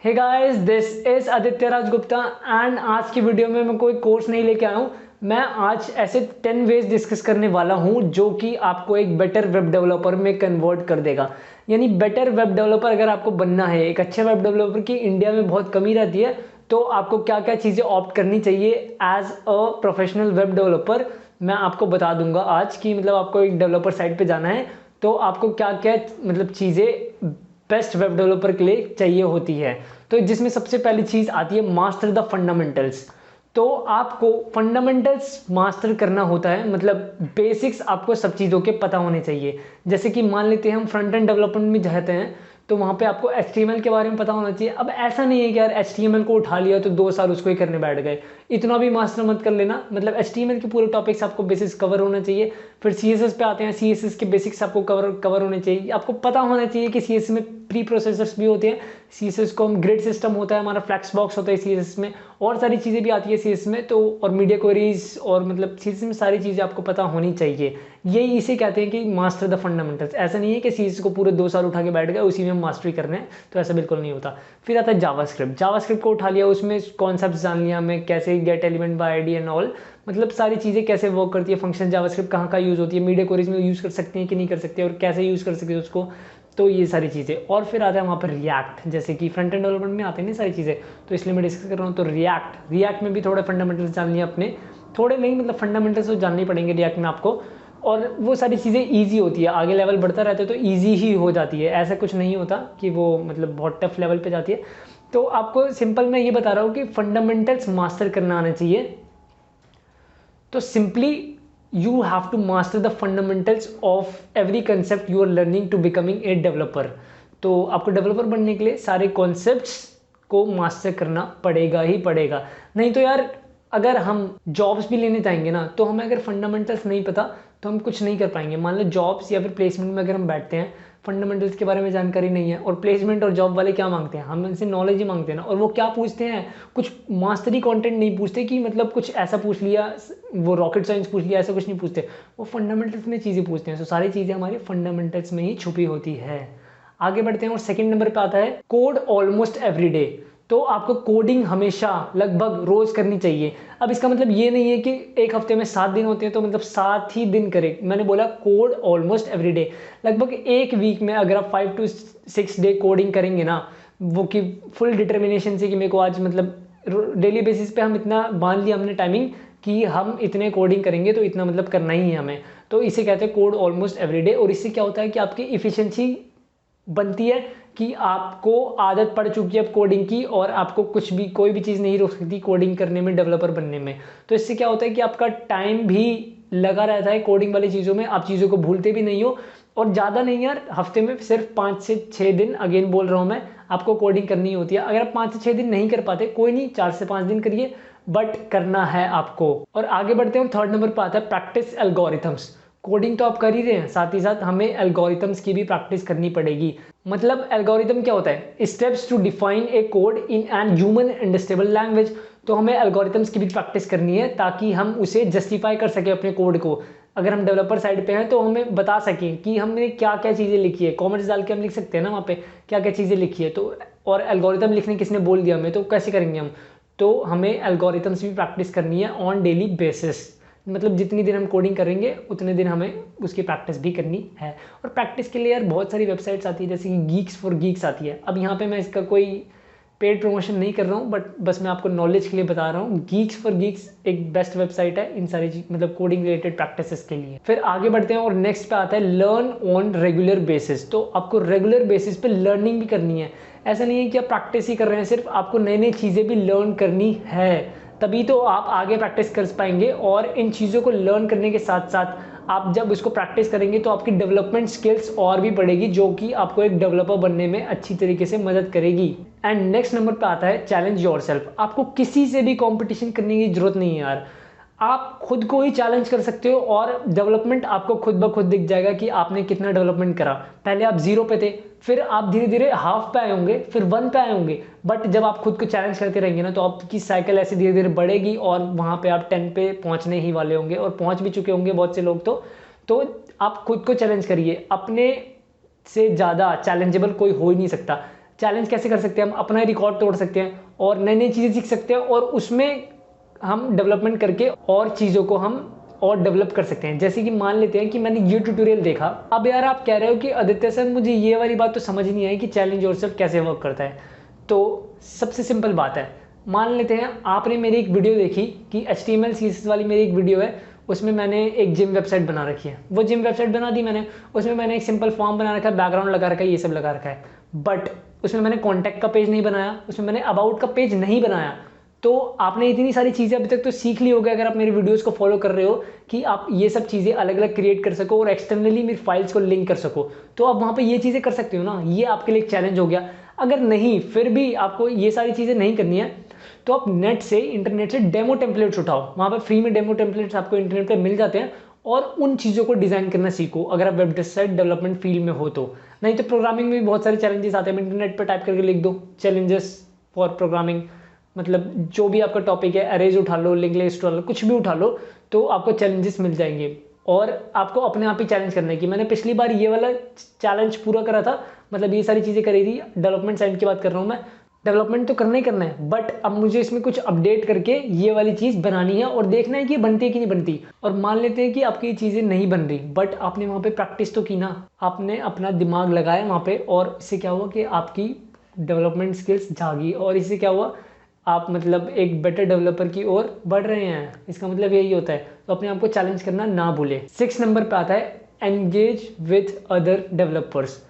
Hey guys, this is Aditya Raj Gupta and आज की video में मैं कोई कोर्स नहीं लेके आया हूँ। मैं आज ऐसे 10 वेज डिस्कस करने वाला हूँ जो कि आपको एक बेटर वेब डेवलपर में कन्वर्ट कर देगा। यानी बेटर वेब डेवलपर अगर आपको बनना है, एक अच्छे वेब डेवलपर की इंडिया में बहुत कमी रहती है, तो आपको क्या क्या चीज़ें ऑप्ट करनी चाहिए as a professional web developer मैं आपको बता दूंगा आज की। मतलब आपको एक डेवलपर साइट पे जाना है तो आपको क्या क्या चीज़ें बेस्ट वेब डेवलपर के लिए चाहिए होती है। तो जिसमें सबसे पहली चीज़ आती है मास्टर द फंडामेंटल्स। तो आपको फंडामेंटल्स मास्टर करना होता है, मतलब बेसिक्स आपको सब चीज़ों के पता होने चाहिए। जैसे कि मान लेते हैं हम फ्रंट एंड डेवलपमेंट में जाते हैं तो वहाँ पे आपको HTML के बारे में पता होना चाहिए। अब ऐसा नहीं है कि यार HTML को उठा लिया तो 2 साल उसको ही करने बैठ गए, इतना भी मास्टर मत कर लेना। मतलब HTML के पूरे टॉपिक्स आपको बेसिक्स कवर होना चाहिए। फिर CSS पे आते हैं, CSS के बेसिक्स आपको कवर होने चाहिए। आपको पता होना चाहिए कि CSS में प्री प्रोसेसर्स भी होते हैं, CSS को हम ग्रिड सिस्टम होता है, हमारा फ्लैक्स बॉक्स होता है CSS में, और सारी चीज़ें भी आती है CSS में। तो और मीडिया क्वेरीज और मतलब CSS में सारी चीज़ें आपको पता होनी चाहिए। यही इसे कहते हैं कि मास्टर द फंडामेंटल्स। ऐसा नहीं है कि CSS को पूरे 2 साल उठा के बैठ गए उसी में मास्टरी करने हैं, तो ऐसा बिल्कुल नहीं होता। फिर आता है जावास्क्रिप्ट। जावास्क्रिप्ट को उठा लिया, उसमें कॉन्सेप्ट जान लिया हमें, कैसे gate element by ID and all, मतलब सारी चीज़ें कैसे वर्क करती है, फंक्शन जावास्क्रिप्ट कहाँ कहाँ यूज़ होती है, मीडिया क्वेरीज में यूज़ कर सकते हैं कि नहीं कर सकते, और कैसे यूज़ कर सकते हैं उसको। तो ये सारी चीज़ें। और फिर आता है वहाँ पर रिएक्ट, जैसे कि फ्रंट एंड डेवलपमेंट में आते हैं ना सारी चीज़ें, तो इसलिए मैं डिस्कस कर रहा हूँ। तो रिएक्ट में भी थोड़े फंडामेंटल्स जान लिए अपने, थोड़े नहीं मतलब फंडामेंटल्स तो जानने पड़ेंगे रिएक्ट में आपको। और वो सारी चीज़ें ईजी होती है, आगे लेवल बढ़ता रहता है तो ईजी ही हो जाती है। ऐसा कुछ नहीं होता कि वो मतलब बहुत टफ लेवल पे जाती है। तो आपको सिंपल मैं ये बता रहा हूँ कि फंडामेंटल्स मास्टर करना आना चाहिए। तो simply you have to master the fundamentals of every concept you are learning to becoming a developer। तो आपको डेवलपर बनने के लिए सारे कॉन्सेप्ट्स को मास्टर करना पड़ेगा ही पड़ेगा। नहीं तो यार अगर हम जॉब्स भी लेने चाहेंगे ना, तो हमें अगर फंडामेंटल्स नहीं पता तो हम कुछ नहीं कर पाएंगे। मान लो जॉब्स या फिर प्लेसमेंट में अगर हम बैठते हैं, फंडामेंटल्स के बारे में जानकारी नहीं है, और प्लेसमेंट और जॉब वाले क्या मांगते हैं, हम इनसे नॉलेज ही मांगते हैं ना। और वो क्या पूछते हैं, कुछ मास्टरी कंटेंट नहीं पूछते कि मतलब कुछ ऐसा पूछ लिया, वो रॉकेट साइंस पूछ लिया, ऐसा कुछ नहीं पूछते। वो फंडामेंटल्स में चीज़ें पूछते हैं। तो सारी चीज़ें हमारी फंडामेंटल्स में ही छुपी होती है। आगे बढ़ते हैं और सेकंड नंबर पे आता है कोड ऑलमोस्ट एवरीडे। तो आपको कोडिंग हमेशा लगभग रोज करनी चाहिए। अब इसका मतलब ये नहीं है कि एक हफ्ते में 7 दिन होते हैं तो मतलब 7 ही दिन करें। मैंने बोला कोड ऑलमोस्ट एवरीडे, लगभग एक वीक में अगर आप 5 to 6 डे कोडिंग करेंगे ना, वो कि फुल डिटर्मिनेशन से कि मेरे को आज मतलब डेली बेसिस पे हम इतना मान लिया हमने टाइमिंग कि हम इतने कोडिंग करेंगे, तो इतना मतलब करना ही है हमें। तो इसे कहते हैं कोड ऑलमोस्ट एवरीडे। और इससे क्या होता है कि आपकी इफिशिएंसी बनती है कि आपको आदत पड़ चुकी है अब कोडिंग की, और आपको कुछ भी कोई भी चीज़ नहीं रोक सकती कोडिंग करने में, डेवलपर बनने में। तो इससे क्या होता है कि आपका टाइम भी लगा रहता है कोडिंग वाली चीज़ों में, आप चीज़ों को भूलते भी नहीं हो। और ज़्यादा नहीं यार, हफ्ते में सिर्फ 5 से 6 दिन, अगेन बोल रहा हूँ मैं, आपको कोडिंग करनी होती है। अगर आप 5 से 6 दिन नहीं कर पाते कोई नहीं, 4 से 5 दिन करिए, बट करना है आपको। और आगे बढ़ते हैं, थर्ड नंबर पर आता है प्रैक्टिस एल्गोरिथम्स। कोडिंग तो आप कर ही रहे हैं, साथ ही साथ हमें एल्गोरिथम्स की भी प्रैक्टिस करनी पड़ेगी। मतलब एल्गोरिथम क्या होता है, steps to define a code in an human understandable language. तो हमें एल्गोरिथम्स की भी प्रैक्टिस करनी है ताकि हम उसे जस्टिफाई कर सके अपने कोड को। अगर हम डेवलपर साइड पे हैं तो हमें बता सकें कि हमने क्या क्या चीज़ें लिखी है। कॉमेंट्स डाल के हम लिख सकते हैं ना वहाँ पे क्या क्या चीज़ें लिखी है। तो और एल्गोरिथम लिखने किसने बोल दिया हमें, तो कैसे करेंगे हम। तो हमें एल्गोरिथम्स भी प्रैक्टिस करनी है ऑन डेली बेसिस। मतलब जितनी दिन हम कोडिंग करेंगे उतने दिन हमें उसकी प्रैक्टिस भी करनी है। और प्रैक्टिस के लिए यार बहुत सारी वेबसाइट्स आती है, जैसे कि गीक्स फॉर गीक्स आती है। अब यहाँ पे मैं इसका कोई पेड प्रमोशन नहीं कर रहा हूँ, बट बस मैं आपको नॉलेज के लिए बता रहा हूँ। गीक्स फॉर गीक्स एक बेस्ट वेबसाइट है इन सारी मतलब कोडिंग रिलेटेड प्रैक्टिसेस के लिए। फिर आगे बढ़ते हैं और नेक्स्ट पे आता है लर्न ऑन रेगुलर बेसिस। तो आपको रेगुलर बेसिस पे लर्निंग भी करनी है। ऐसा नहीं है कि आप प्रैक्टिस ही कर रहे हैं सिर्फ, आपको नई नई चीज़ें भी लर्न करनी है, तभी तो आप आगे प्रैक्टिस कर पाएंगे। और इन चीज़ों को लर्न करने के साथ साथ आप जब इसको प्रैक्टिस करेंगे तो आपकी डेवलपमेंट स्किल्स और भी बढ़ेगी, जो कि आपको एक डेवलपर बनने में अच्छी तरीके से मदद करेगी। एंड नेक्स्ट नंबर पे आता है चैलेंज योरसेल्फ। आपको किसी से भी कंपटीशन करने की जरूरत नहीं है यार, आप खुद को ही चैलेंज कर सकते हो और डेवलपमेंट आपको खुद ब खुद दिख जाएगा कि आपने कितना डेवलपमेंट करा। पहले आप 0 पे थे, फिर आप धीरे धीरे हाफ पे आए होंगे, फिर 1 पे आए होंगे। बट जब आप खुद को चैलेंज करते रहेंगे ना, तो आपकी साइकिल ऐसे धीरे धीरे बढ़ेगी और वहाँ पे आप 10 पे पहुँचने ही वाले होंगे, और पहुँच भी चुके होंगे बहुत से लोग। तो आप खुद को चैलेंज करिए, अपने से ज़्यादा चैलेंजेबल कोई हो ही नहीं सकता। चैलेंज कैसे कर सकते हैं, हम अपना रिकॉर्ड तोड़ सकते हैं और नई नई चीज़ें सीख सकते हैं और उसमें हम डेवलपमेंट करके और चीज़ों को हम और डेवलप कर सकते हैं। जैसे कि मान लेते हैं कि मैंने ये ट्यूटोरियल देखा, अब यार आप कह रहे हो कि आदित्य सर मुझे ये वाली बात तो समझ नहीं आई कि चैलेंज योरसेल्फ कैसे वर्क करता है। तो सबसे सिंपल बात है, मान लेते हैं आपने मेरी एक वीडियो देखी कि HTML CSS वाली मेरी एक वीडियो है, उसमें मैंने एक जिम वेबसाइट बना रखी है, वो जिम वेबसाइट बना दी मैंने, उसमें मैंने एक सिंपल फॉर्म बना रखा है, बैकग्राउंड लगा रखा है, ये सब लगा रखा है, बट उसमें मैंने कॉन्टैक्ट का पेज नहीं बनाया, उसमें मैंने अबाउट का पेज नहीं बनाया। तो आपने इतनी सारी चीज़ें अभी तक तो सीख ली होगी अगर आप मेरी वीडियोस को फॉलो कर रहे हो कि आप ये सब चीज़ें अलग अलग क्रिएट कर सको और एक्सटर्नली मेरी फाइल्स को लिंक कर सको, तो आप वहाँ पे ये चीज़ें कर सकते हो ना। ये आपके लिए एक चैलेंज हो गया। अगर नहीं, फिर भी आपको ये सारी चीज़ें नहीं करनी है तो आप इंटरनेट से डेमो टेम्पलेट्स उठाओ, वहाँ पर फ्री में डेमो टेम्पलेट्स आपको इंटरनेट पर मिल जाते हैं और उन चीज़ों को डिज़ाइन करना सीखो अगर आप वेबसाइट डेवलपमेंट फील्ड में हो तो। नहीं तो प्रोग्रामिंग में भी बहुत सारे चैलेंजेस आते हैं, इंटरनेट पर टाइप करके लिख दो चैलेंजेस फॉर प्रोग्रामिंग, मतलब जो भी आपका टॉपिक है, अरेज उठा लो, लिंक लिस्ट उठा लो, कुछ भी उठा लो, तो आपको चैलेंजेस मिल जाएंगे और आपको अपने आप ही चैलेंज करना है। कि मैंने पिछली बार ये वाला चैलेंज पूरा करा था, मतलब ये सारी चीज़ें करी थी, डेवलपमेंट साइड की बात कर रहा हूँ मैं, डेवलपमेंट तो करना ही करना है, बट अब मुझे इसमें कुछ अपडेट करके ये वाली चीज़ बनानी है और देखना है कि ये बनती है कि नहीं बनती। और मान लेते हैं कि आपकी ये चीज़ें नहीं बन रही, बट आपने वहाँ पे प्रैक्टिस तो की ना, आपने अपना दिमाग लगाया वहाँ पे, और इससे क्या हुआ कि आपकी डेवलपमेंट स्किल्स जागी और इससे क्या हुआ, आप मतलब एक बेटर डेवलपर की ओर बढ़ रहे हैं। इसका मतलब यही होता है। तो अपने आप को चैलेंज करना ना भूले। 6 नंबर पे आता है एंगेज विथ अदर डेवलपर्स।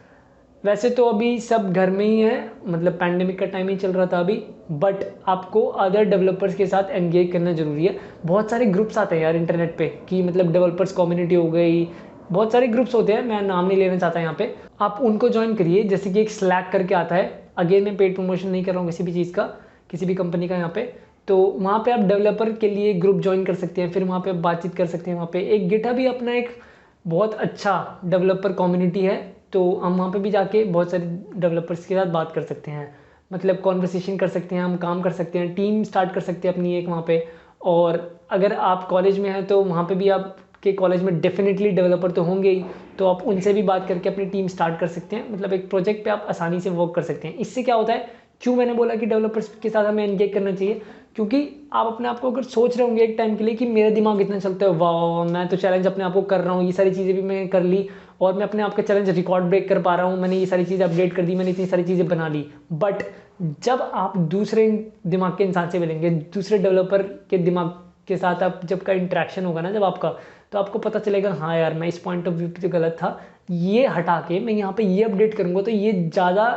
वैसे तो अभी सब घर में ही है, मतलब पैंडेमिक का टाइम ही चल रहा था अभी, बट आपको अदर डेवलपर्स के साथ एंगेज करना जरूरी है। बहुत सारे ग्रुप्स आते हैं यार इंटरनेट पे कि मतलब डेवलपर्स कम्युनिटी हो गई, बहुत सारे ग्रुप्स होते हैं, मैं नाम नहीं लेना चाहता यहाँ पे, आप उनको ज्वाइन करिए। जैसे कि एक स्लैक करके आता है, अगेन मैं पेड प्रमोशन नहीं कर रहा हूँ किसी भी चीज़ का, किसी भी कंपनी का यहाँ पे। तो वहाँ पे आप डेवलपर के लिए ग्रुप ज्वाइन कर सकते हैं, फिर वहाँ पे आप बातचीत कर सकते हैं। वहाँ पे एक गिटहब भी अपना एक बहुत अच्छा डेवलपर कम्युनिटी है, तो हम वहाँ पे भी जाके बहुत सारे डेवलपर्स के साथ बात कर सकते हैं, मतलब कॉन्वर्सेशन कर सकते हैं, हम काम कर सकते हैं, टीम स्टार्ट कर सकते हैं अपनी एक वहाँ पे। और अगर आप कॉलेज में हैं तो वहाँ पे भी आपके कॉलेज में डेफिनेटली डेवलपर तो होंगे ही, तो आप उनसे भी बात करके अपनी टीम स्टार्ट कर सकते हैं, मतलब एक प्रोजेक्ट पे आप आसानी से वर्क कर सकते हैं। इससे क्या होता है, क्यों मैंने बोला कि डेवलपर्स के साथ हमें एंगेज करना चाहिए, क्योंकि आप अपने आप को अगर सोच रहे होंगे एक टाइम के लिए कि मेरा दिमाग इतना चलता है, वाह मैं तो चैलेंज अपने आप को कर रहा हूँ, ये सारी चीज़ें भी मैं कर ली और मैं अपने आप का चैलेंज रिकॉर्ड ब्रेक कर पा रहा हूँ, मैंने ये सारी चीज़ें अपडेट कर दी, मैंने इतनी सारी चीज़ें बना ली। बट जब आप दूसरे दिमाग के इंसान से मिलेंगे, दूसरे डेवलपर के दिमाग के साथ आप जब का इंटरेक्शन होगा ना जब आपका, तो आपको पता चलेगा हाँ यार मैं इस पॉइंट ऑफ व्यू पे तो गलत था, ये हटा के मैं यहाँ पे ये अपडेट करूँगा तो ये ज़्यादा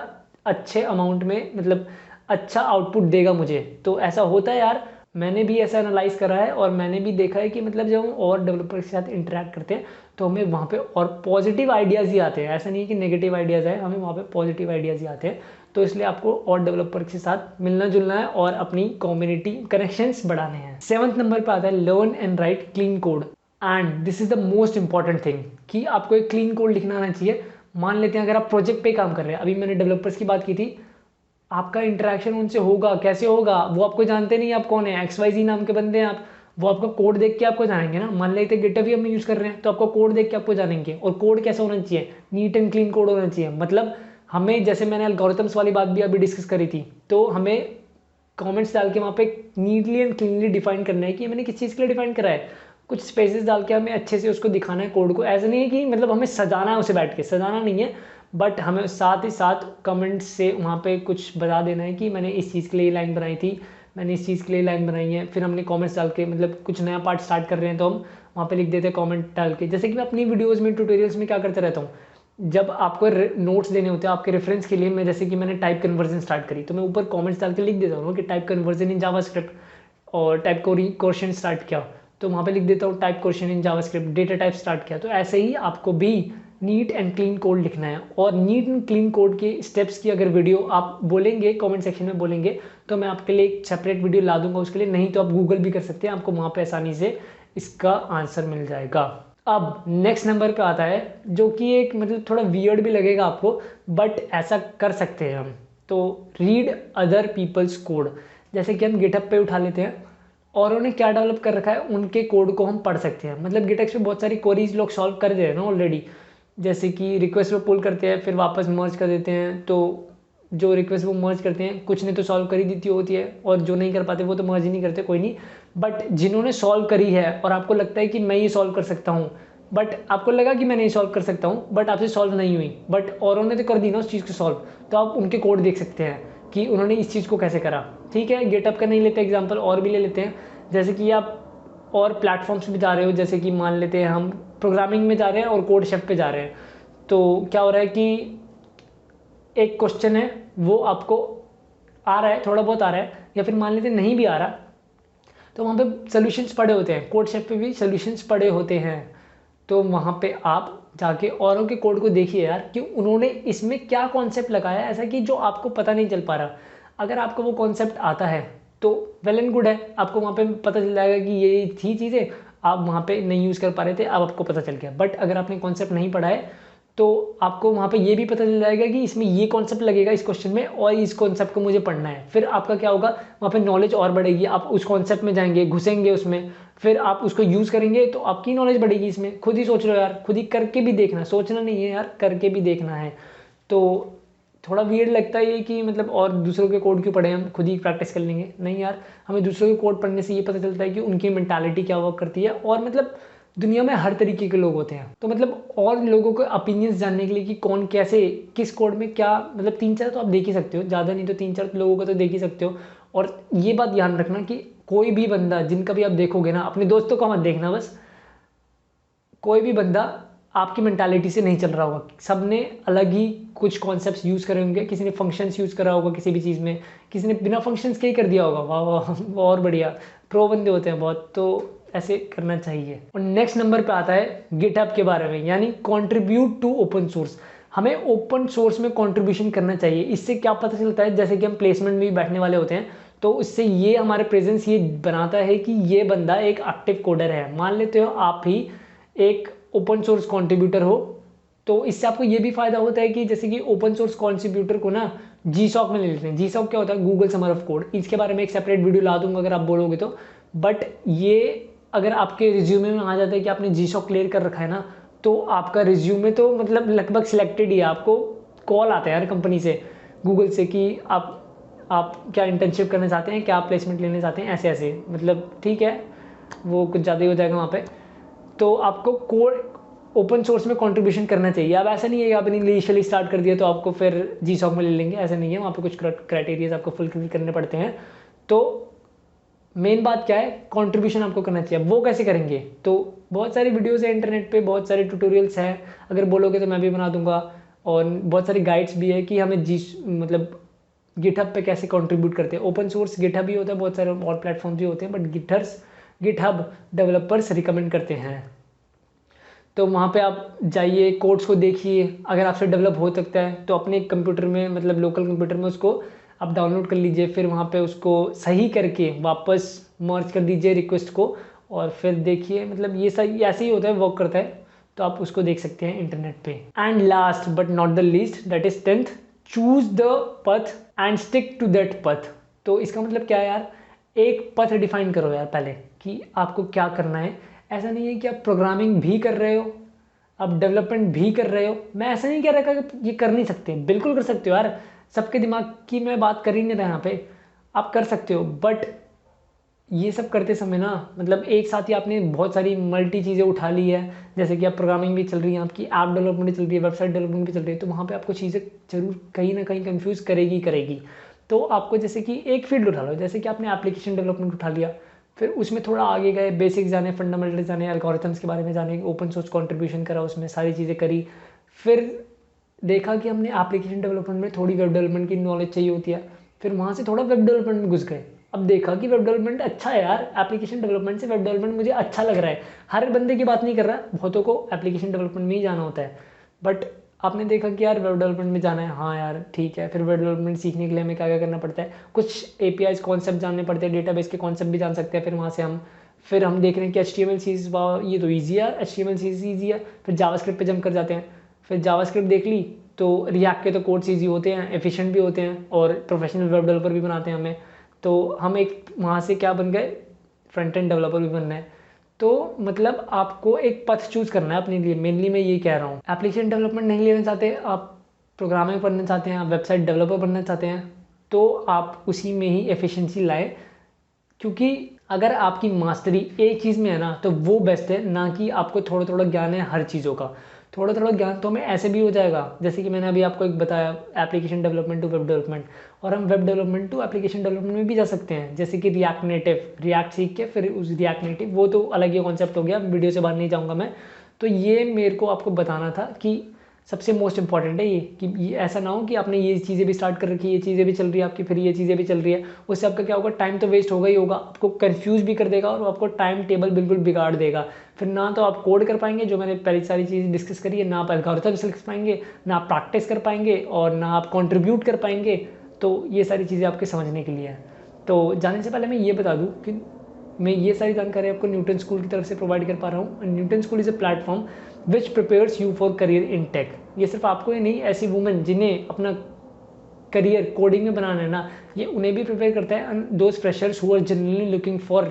अच्छे अमाउंट में, मतलब अच्छा आउटपुट देगा मुझे। तो ऐसा होता है यार, मैंने भी ऐसा एनालाइज करा है और मैंने भी देखा है कि मतलब जब हम और डेवलपर के साथ इंटरेक्ट करते हैं तो हमें वहाँ पे और पॉजिटिव आइडियाज़ ही आते हैं, ऐसा नहीं है कि नेगेटिव आइडियाज़ आए, हमें वहाँ पे पॉजिटिव आइडियाज़ ही आते हैं। तो इसलिए आपको और डेवलपर के साथ मिलना जुलना है और अपनी कम्युनिटी कनेक्शंस बढ़ाने हैं। 7th नंबर पे आता है learn and right clean code, and this is the most important thing कि आपको एक क्लीन कोड लिखना आना चाहिए। मान लेते हैं अगर आप प्रोजेक्ट पे काम कर रहे हैं, अभी मैंने डेवलपर्स की बात की थी, आपका इंटरेक्शन उनसे होगा, कैसे होगा, वो आपको जानते नहीं आप कौन है, XYZ नाम के बंदे हैं आप, वो आपका कोड देख के आपको जानेंगे ना। मान लेते गिटहब भी हम यूज़ कर रहे हैं तो आपको कोड देख के आपको जानेंगे, और कोड कैसा होना चाहिए, नीट एंड क्लीन कोड होना चाहिए। मतलब हमें, जैसे मैंने एल्गोरिथम्स वाली बात भी अभी डिस्कस करी थी, तो हमें कमेंट्स डाल के वहाँ पे नीटली एंड क्लीनली डिफाइन करना है कि मैंने किस चीज़ के लिए डिफाइन करा है, कुछ स्पेसेस डाल के हमें अच्छे से उसको दिखाना है कोड को। ऐसा नहीं है कि मतलब हमें सजाना है, उसे बैठ के सजाना नहीं है, बट हमें साथ ही साथ कमेंट्स से वहाँ पे कुछ बता देना है कि मैंने इस चीज़ के लिए लाइन बनाई थी, मैंने इस चीज़ के लिए लाइन बनाई है। फिर हमने कमेंट्स डाल के, मतलब कुछ नया पार्ट स्टार्ट कर रहे हैं तो हम वहाँ पे लिख देते हैं कमेंट डाल के। जैसे कि मैं अपनी वीडियोज़ में ट्यूटोरियल्स में क्या करता रहता हूँ, जब आपको नोट्स देने होते हैं आपके रेफरेंस के लिए, मैं जैसे कि मैंने टाइप कन्वर्जन स्टार्ट करी तो मैं ऊपर कमेंट्स डाल के लिख देता हूँ कि टाइप कन्वर्जन इन जावास्क्रिप्ट, और टाइप क्वेश्चन स्टार्ट किया तो वहाँ पे लिख देता हूँ type question in JavaScript, data type start किया। तो ऐसे ही आपको भी नीट एंड क्लीन कोड लिखना है। और नीट एंड क्लीन कोड के स्टेप्स की अगर वीडियो आप बोलेंगे, कमेंट सेक्शन में बोलेंगे, तो मैं आपके लिए एक सेपरेट वीडियो ला दूंगा उसके लिए, नहीं तो आप गूगल भी कर सकते हैं, आपको वहाँ पे आसानी से इसका आंसर मिल जाएगा। अब नेक्स्ट नंबर पे आता है जो कि एक मतलब थोड़ा वियर्ड भी लगेगा आपको, बट ऐसा कर सकते हैं हम, तो रीड अदर पीपल्स कोड। जैसे कि हम गिटहब पे उठा लेते हैं और उन्होंने क्या डेवलप कर रखा है, उनके कोड को हम पढ़ सकते हैं। मतलब गिटहब पे बहुत सारी क्वेरीज लोग सॉल्व कर दे रहे हैं ना ऑलरेडी, जैसे कि रिक्वेस्ट पे पुल करते हैं फिर वापस मर्ज कर देते हैं, तो जो रिक्वेस्ट वो मर्ज करते हैं, कुछ ने तो सॉल्व कर ही दी होती है और जो नहीं कर पाते वो तो मर्ज ही नहीं करते, कोई नहीं। बट जिन्होंने सॉल्व करी है और आपको लगता है कि मैं ये सॉल्व कर सकता हूँ, बट आपको लगा कि मैं नहीं सॉल्व कर सकता हूँ, बट आपसे सॉल्व नहीं हुई, बट औरों ने तो कर दी ना उस चीज़ को सॉल्व, तो आप उनके कोड देख सकते हैं कि उन्होंने इस चीज़ को कैसे करा। ठीक है, गिटहब का नहीं लेते एग्जाम्पल, और भी ले लेते हैं। जैसे कि आप और प्लेटफॉर्म्स पे जा रहे हो, जैसे कि मान लेते हैं हम प्रोग्रामिंग में जा रहे हैं और कोड शेफ पे जा रहे हैं, तो क्या हो रहा है कि एक क्वेश्चन है वो आपको आ रहा है, थोड़ा बहुत आ रहा है, या फिर मान लेते नहीं भी आ रहा, तो वहाँ पे सॉल्यूशंस पड़े होते हैं, कोड शेफ पे भी सॉल्यूशंस पड़े होते हैं। तो वहाँ पे आप जाके औरों के कोड को देखिए यार कि उन्होंने इसमें क्या कॉन्सेप्ट लगाया है ऐसा कि जो आपको पता नहीं चल पा रहा। अगर आपको वो कॉन्सेप्ट आता है तो वेल एंड गुड है, आपको वहाँ पे पता चल जाएगा कि ये थी चीज़ें, आप वहाँ पे नहीं यूज़ कर पा रहे थे, अब आपको पता चल गया। बट अगर आपने कॉन्सेप्ट नहीं पढ़ा है तो आपको वहाँ पे ये भी पता चल जाएगा कि इसमें ये कॉन्सेप्ट लगेगा इस क्वेश्चन में और इस कॉन्सेप्ट को मुझे पढ़ना है। फिर आपका क्या होगा, वहाँ पे नॉलेज और बढ़ेगी, आप उस कॉन्सेप्ट में जाएंगे, घुसेंगे उसमें, फिर आप उसको यूज़ करेंगे तो आपकी नॉलेज बढ़ेगी। इसमें खुद ही सोच रहे हो यार, खुद ही करके भी देखना, सोचना नहीं है यार, करके भी देखना है। तो थोड़ा वियर्ड लगता है ये कि मतलब और दूसरों के कोड क्यों पढ़े, हम खुद ही प्रैक्टिस कर लेंगे। नहीं यार, हमें दूसरों के कोड पढ़ने से ये पता चलता है कि उनकी मेंटालिटी क्या वर्क करती है, और मतलब दुनिया में हर तरीके के लोग होते हैं। तो मतलब और लोगों के ओपिनियंस जानने के लिए कि कौन कैसे किस कोड में क्या, मतलब 3-4 तो आप देख ही सकते हो, ज़्यादा नहीं तो 3-4 लोगों का तो देख ही सकते हो। और ये बात ध्यान रखना कि कोई भी बंदा जिनका भी आप देखोगे ना, अपने दोस्तों का मत देखना बस, कोई भी बंदा आपकी मेंटालिटी से नहीं चल रहा होगा। सब ने अलग ही कुछ कॉन्सेप्ट्स यूज़ करे होंगे, किसी ने फंक्शंस यूज़ करा होगा किसी भी चीज़ में, किसी ने बिना फंक्शंस के ही कर दिया होगा। वाह वाह, और बढ़िया, प्रो बंदे होते हैं बहुत, तो ऐसे करना चाहिए। और नेक्स्ट नंबर पे आता है गिटहब के बारे में, यानी कंट्रीब्यूट टू ओपन सोर्स। हमें ओपन सोर्स में कंट्रीब्यूशन करना चाहिए। इससे क्या पता चलता है, जैसे कि हम प्लेसमेंट में भी बैठने वाले होते हैं, तो इससे ये हमारे प्रेजेंस ये बनाता है कि ये बंदा एक एक्टिव कोडर है। मान लेते हो आप ही एक ओपन सोर्स कंट्रीब्यूटर हो, तो इससे आपको ये भी फायदा होता है कि जैसे कि ओपन सोर्स कंट्रीब्यूटर को ना जीसॉक में ले लेते हैं। जीसॉक क्या होता है, गूगल समर ऑफ कोड, इसके बारे में एक सेपरेट वीडियो ला दूंगा अगर आप बोलोगे तो। बट ये अगर आपके रिज्यूमे में आ जाता है कि आपने जीसॉक क्लियर कर रखा है ना, तो आपका रिज्यूमे तो मतलब लगभग सिलेक्टेड ही है। आपको कॉल आता है यार कंपनी से, गूगल से, कि आप क्या इंटर्नशिप करना चाहते हैं, क्या प्लेसमेंट लेने चाहते हैं, ऐसे ऐसे, मतलब ठीक है वो कुछ ज़्यादा ही हो जाएगा वहाँ पे। तो आपको कोड ओपन सोर्स में कंट्रीब्यूशन करना चाहिए। अब ऐसा नहीं है कि आपने इनिशियली स्टार्ट कर दिया तो आपको फिर जीसॉक में ले लेंगे, ऐसा नहीं है। वहाँ पे कुछ क्राइटेरियाज आपको फुलफिल करने पड़ते हैं। तो मेन बात क्या है, कंट्रीब्यूशन आपको करना चाहिए। वो कैसे करेंगे, तो बहुत सारी वीडियोस है इंटरनेट पे, बहुत सारे ट्यूटोरियल्स हैं, अगर बोलोगे तो मैं भी बना दूंगा। और बहुत सारी गाइड्स भी है कि हमें मतलब गिटहब पे कैसे कंट्रीब्यूट करते हैं। ओपन सोर्स गिटहब भी होता है, बहुत सारे और प्लेटफॉर्म भी होते हैं, बट गिटहब डेवलपर्स रिकमेंड करते हैं। तो वहाँ पे आप जाइए, कोड्स को देखिए, अगर आपसे डेवलप हो सकता है तो अपने कंप्यूटर में, मतलब लोकल कंप्यूटर में उसको आप डाउनलोड कर लीजिए, फिर वहाँ पे उसको सही करके वापस मर्ज कर दीजिए रिक्वेस्ट को, और फिर देखिए, मतलब ये सही ऐसे ही होता है, वर्क करता है। तो आप उसको देख सकते हैं इंटरनेट पे। And last but not the least, that is 10th, choose the path and stick to that path. तो इसका मतलब क्या है यार, एक पथ डिफाइन करो यार पहले कि आपको क्या करना है। ऐसा नहीं है कि आप प्रोग्रामिंग भी कर रहे हो, आप डेवलपमेंट भी कर रहे हो। मैं ऐसा नहीं कह रहा कि ये कर नहीं सकते, बिल्कुल कर सकते हो यार। सबके दिमाग की मैं बात कर ही नहीं रहा यहाँ पे, आप कर सकते हो। बट ये सब करते समय ना, मतलब एक साथ ही आपने बहुत सारी मल्टी चीज़ें उठा ली है, जैसे कि आप प्रोग्रामिंग भी चल रही है, आपकी ऐप डेवलपमेंट भी चल रही है, वेबसाइट डेवलपमेंट भी चल रही है, तो वहाँ पे आपको चीज़ें जरूर कहीं ना कहीं कंफ्यूज करेगी। तो आपको जैसे कि एक फील्ड उठा लो, जैसे कि आपने एप्लीकेशन डेवलपमेंट उठा लिया, फिर उसमें थोड़ा आगे गए, बेसिक्स जाने, फंडामेंटल जाने, एल्गोरिथम्स के बारे में जाने, ओपन सोर्स कंट्रीब्यूशन करा, उसमें सारी चीज़ें करी। फिर देखा कि हमने एप्लीकेशन डेवलपमेंट में थोड़ी वेब डेवलपमेंट की नॉलेज चाहिए होती है, फिर वहाँ से थोड़ा वेब डेवलपमेंट में घुस गए। अब देखा कि वेब डेवलपमेंट अच्छा है यार, एप्लीकेशन डेवलपमेंट से वेब डेवलपमेंट मुझे अच्छा लग रहा है। हर बंदे की बात नहीं कर रहा, बहुतों को एप्लीकेशन डेवलपमेंट में ही जाना होता है। बट आपने देखा कि यार वेब डेवलपमेंट में जाना है, हाँ यार ठीक है। फिर वेब डेवलपमेंट सीखने के लिए हमें क्या क्या करना पड़ता है, कुछ एपीआई कॉन्सेप्ट जानने पड़ते हैं, डेटाबेस के कॉन्सेप्ट भी जान सकते हैं। फिर वहाँ से हम देख रहे हैं कि HTML CSS, ये तो ईजी है, HTML CSS ईजी है। फिर जावास्क्रिप्ट पे जंप कर जाते हैं, फिर जावास्क्रिप्ट देख ली, तो रिएक्ट के तो कोड्स ईजी होते हैं, एफिशिएंट भी होते हैं, और प्रोफेशनल वेब डेवलपर भी बनाते हैं हमें। तो हम एक वहाँ से क्या बन गए, फ्रंट एंड डेवलपर भी बनना है। तो मतलब आपको एक पथ चूज करना है अपने लिए, मेनली मैं ये कह रहा हूँ। एप्लीकेशन डेवलपमेंट नहीं लेना चाहते आप, प्रोग्रामिंग पढ़ना चाहते हैं, आप वेबसाइट डेवलपर बनना चाहते हैं, तो आप उसी में ही एफिशिएंसी लाएं। क्योंकि अगर आपकी मास्टरी एक चीज़ में है ना तो वो बेस्ट है, ना कि आपको थोड़ा थोड़ा ज्ञान है हर चीज़ों का। थोड़ा थोड़ा ज्ञान तो हमें ऐसे भी हो जाएगा, जैसे कि मैंने अभी आपको एक बताया application development to web development, और हम web development to application development में भी जा सकते हैं। जैसे कि रिएक्ट नेटिव, रिएक्ट सीख के फिर उस रिएक्ट नेटिव, वो तो अलग ही कॉन्सेप्ट हो गया, वीडियो से बाहर नहीं जाऊँगा मैं। तो ये मेरे को आपको बताना था कि सबसे मोस्ट इंपॉर्टेंट है ये, कि ये ऐसा ना हो कि आपने ये चीज़ें भी स्टार्ट कर रखी है, ये चीज़ें भी चल रही है आपकी, फिर ये चीज़ें भी चल रही है, उससे आपका क्या होगा, टाइम तो वेस्ट होगा ही होगा, आपको कंफ्यूज भी कर देगा और आपको टाइम टेबल बिल्कुल बिगाड़ देगा। फिर ना तो आप कोड कर पाएंगे, जो मैंने पहले सारी चीज़ डिस्कस करी है, ना आप एल्गोरिथम लिख पाएंगे, ना आप प्रैक्टिस कर पाएंगे, और ना आप कॉन्ट्रीब्यूट कर पाएंगे। तो ये सारी चीज़ें आपके समझने के लिए हैं। तो जाने से पहले मैं ये बता दूँ कि मैं ये सारी जानकारी आपको न्यूटन स्कूल की तरफ से प्रोवाइड कर पा रहा हूँ। Newton school is a platform which prepares you for career in tech. ये सिर्फ आपको ही नहीं, ऐसी वुमेन जिन्हें अपना करियर कोडिंग में बनाना है ना, ये उन्हें भी प्रिपेयर करता है। And those freshers who are generally looking for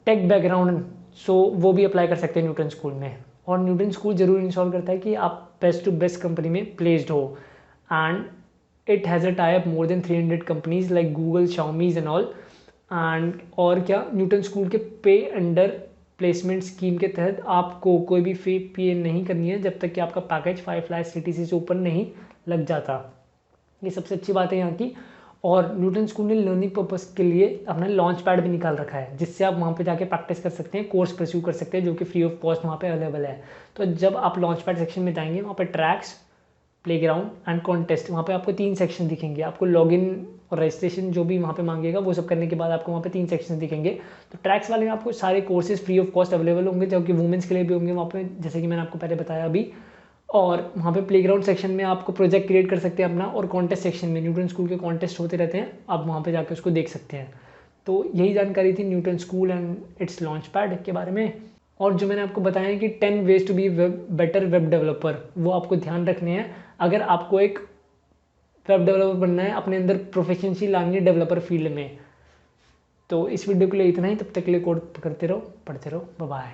tech background, so वो भी अप्लाई कर सकते हैं न्यूटन स्कूल में। और न्यूटन स्कूल जरूर इंश्योर करता है कि आप बेस्ट टू बेस्ट कंपनी में प्लेस्ड हो। And it has a tie up more than 300 companies like Google, Xiaomis and all. And और क्या, न्यूटन स्कूल के पे अंडर प्लेसमेंट स्कीम के तहत आपको कोई भी फी पे नहीं करनी है जब तक कि आपका पैकेज 5 लाख CTC से ऊपर नहीं लग जाता। ये सबसे अच्छी बात है यहाँ की। और न्यूटन स्कूल ने लर्निंग पर्पस के लिए अपना लॉन्च पैड भी निकाल रखा है, जिससे आप वहाँ पे जाके प्रैक्टिस कर सकते हैं, कोर्स परस्यू कर सकते हैं, जो कि फ्री ऑफ कॉस्ट वहाँ पे अवेलेबल है। तो जब आप लॉन्च पैड सेक्शन में जाएंगे, वहाँ पे ट्रैक्स, प्लेग्राउंड एंड कॉन्टेस्ट, वहाँ पे आपको 3 सेक्शन दिखेंगे। आपको लॉगिन और रजिस्ट्रेशन जो भी वहाँ पे मांगेगा वो सब करने के बाद आपको वहाँ पे 3 सेक्शन दिखेंगे। तो ट्रैक्स वाले में आपको सारे courses free of cost available होंगे, जो कि वुमेंस के लिए भी होंगे वहाँ पे, जैसे कि मैंने आपको पहले बताया अभी। और वहाँ पे प्लेग्राउंड सेक्शन में आपको प्रोजेक्ट क्रिएट कर सकते हैं अपना, और कॉन्टेस्ट सेक्शन में न्यूटन स्कूल के कॉन्टेस्ट होते रहते हैं, आप वहाँ पे जाकर उसको देख सकते हैं। तो यही जानकारी थी Newton school and it's launch pad के बारे में। और जो मैंने आपको बताया कि 10 ways to be better web developer, वो आपको ध्यान रखने हैं अगर आपको एक वेब डेवलपर बनना है, अपने अंदर प्रोफिशिएंसी लानी है डेवलपर फील्ड में। तो इस वीडियो के लिए इतना ही, तब तक के लिए कोड करते रहो, पढ़ते रहो, बाय बाय।